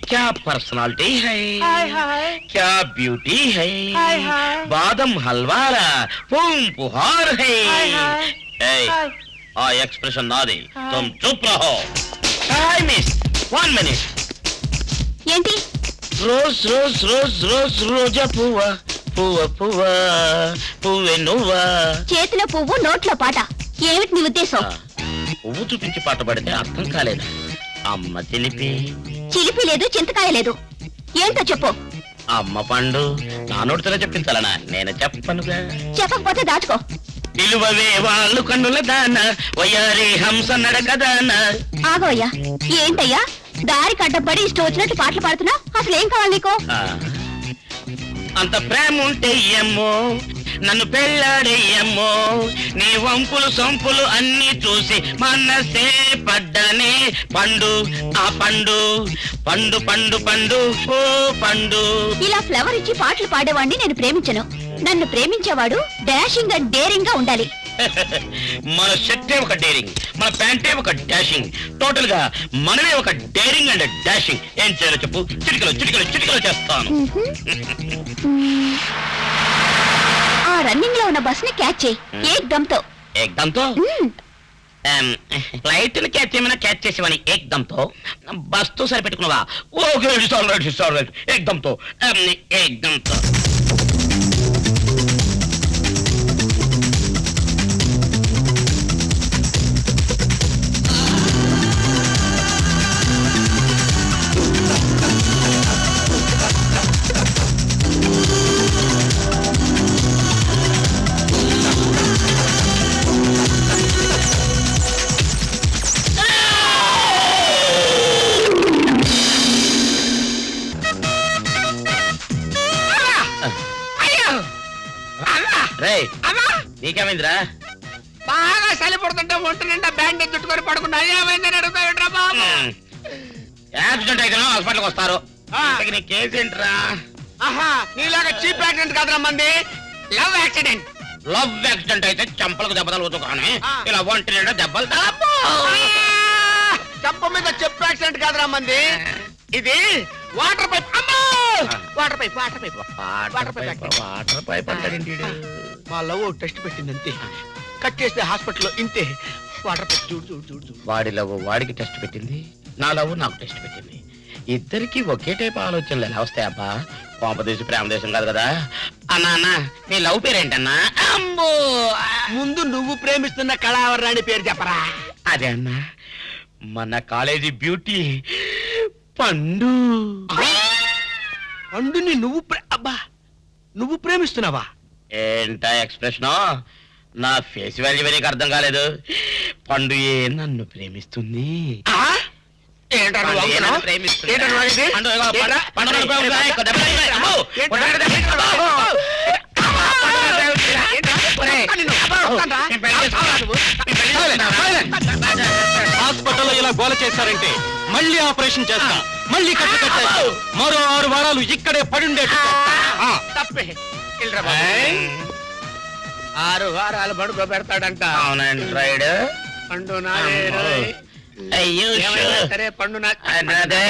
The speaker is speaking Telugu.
क्या पर्सनालिटी है, हाय हाय क्या ब्यूटी है, हाय हाय बादम हलवारा पूम पुहार है। हाय हाय ए, हाय आ एक्सप्रेशन ना दे, हाँ। तुम चुप रहो। Hi miss, 1 minute. ఏంటి रोज रोज रोज रोज रोजा पुआ పువ్వ పువ్వ పువ్వే నువ్వా. చేతిలో పువ్వు నోట్లో పాట ఏమిటి నీ ఉద్దేశం? పువ్వు చూపించి పాట పాడితే అర్థం కాలేదా? అమ్మ చిలిపి చిలిపి లేదు చింతకాయ లేదు, ఏంటో చెప్పు. అమ్మ పండు నా నోటితోనే చెప్పించాలనా? నేను చెప్పనుగా. చెప్పకపోతే దాచుకో. నిలువవే వాళ్ళు కన్నుల దాన వయ్యారి హంస నడకదాన. ఆగోయ్యా, ఏంటయ్యా దారి కట్టబడి ఇష్టం వచ్చినట్టు పాటలు పాడుతున్నా? అసలు ఏం కావాలి నీకు? అంత ప్రేమ ఉంటే ఏమో నన్ను పెళ్ళాడేయమ్మో, నీ వంపులు సొంపులు అన్ని చూసి మనసే పడ్డనే. పండు ఆ పండు పండు పండు పండు ఓ పండు. ఇలా ఫ్లవర్ ఇచ్చి పాటలు పాడేవాడిని నేను ప్రేమించను. నన్ను ప్రేమించేవాడు డాషింగ్ అండ్ డేరింగ్ గా ఉండాలి. మన షర్టే ఒక డేరింగ్, మన ప్యాంటే ఒక డాషింగ్, టోటల్ గా మనమే ఒక డేరింగ్ అండ్ డాషింగ్. ఏం చేయాలో చెప్పు, చిటికలో చిటికలో చిటికలో చేస్తాను. ఆ రన్నింగ్ లో ఉన్న బస్ ని క్యాచ్ చేయి ఏకదంతో. ఏకదంతో ఫ్లైట్ ని క్యాచ్ చేయమన్నా క్యాచ్ చేసేవాని ఏకదంతో. బస్ తో సరిపెట్టుకున్నావా? ఓకే ఏకదంతో ఏకదంతో. నీకేమైందిరా? బాగా చలి పడుతుంటే ఒంటి నిండా బ్యాండేజ్ చుట్టుకొని పడుకున్నా. ఏమైందని అడుగుతాడు బాబు. యాక్సిడెంట్ అయితే హాస్పిటల్కి వస్తారు. నీ కేసు ఏంట్రా? ఆహా, నీలాగా చీప్ యాక్సిడెంట్ కాదురా మంది, లవ్ యాక్సిడెంట్. లవ్ యాక్సిడెంట్ అయితే చంపలకు దెబ్బ తలుగుతూ కానీ ఇలా ఒంటి నిండా దెబ్బలు తలపు. చంప మీద చెప్పు యాక్సిడెంట్ కాదురా మంది, ఇది వాటర్ పైప్. అమ్మా, water pipe water pipe water pipe water pipe అంటాడేంటి? మా లవ్ టెస్ట్ పెట్టింది అంతే, కట్ చేస్తే హాస్పిటల్లో ఇంతే. వాటర్ పైప్ చూడు చూడు చూడు చూడు. వాడి లవ్ వాడికి టెస్ట్ పెట్టింది, నా లవ్ నాకు టెస్ట్ పెట్టింది. ఇద్దరికి ఒకే టైప్ ఆలోచనలు ఎలా వస్తాయబ్బా? కోపదేశం ప్రేమ దేశం కాదు కదా. అన్నా అన్న, నీ లవ్ పేరేంటన్నా? అమ్మో, ముందు నువ్వు ప్రేమిస్తున్న కళావరాణి పేరు చెప్పరా. అదే అన్నా, మన కాలేజీ బ్యూటీ పండు. పండుని నువ్వు అబ్బా నువ్వు ప్రేమిస్తున్నావా? ఏంటా ఎక్స్ప్రెషన్? నా ఫేస్ వాల్యూ నీకు అర్థం కాలేదు. పండు ఏ నన్ను ప్రేమిస్తుంది. హాస్పిటల్లో ఇలా గోల చేశారంటే మళ్ళీ ఆపరేషన్ చేస్తా, మళ్ళీ కట్టు కట్టేస్తా. మరో 6 వారాలు ఇక్కడే పడుండే. తప్పే 6 వారాలు పడుకో పెడతాడంట. అవునండి రైడ్. పండు నాదే అయ్యో సరే పండు నా అదే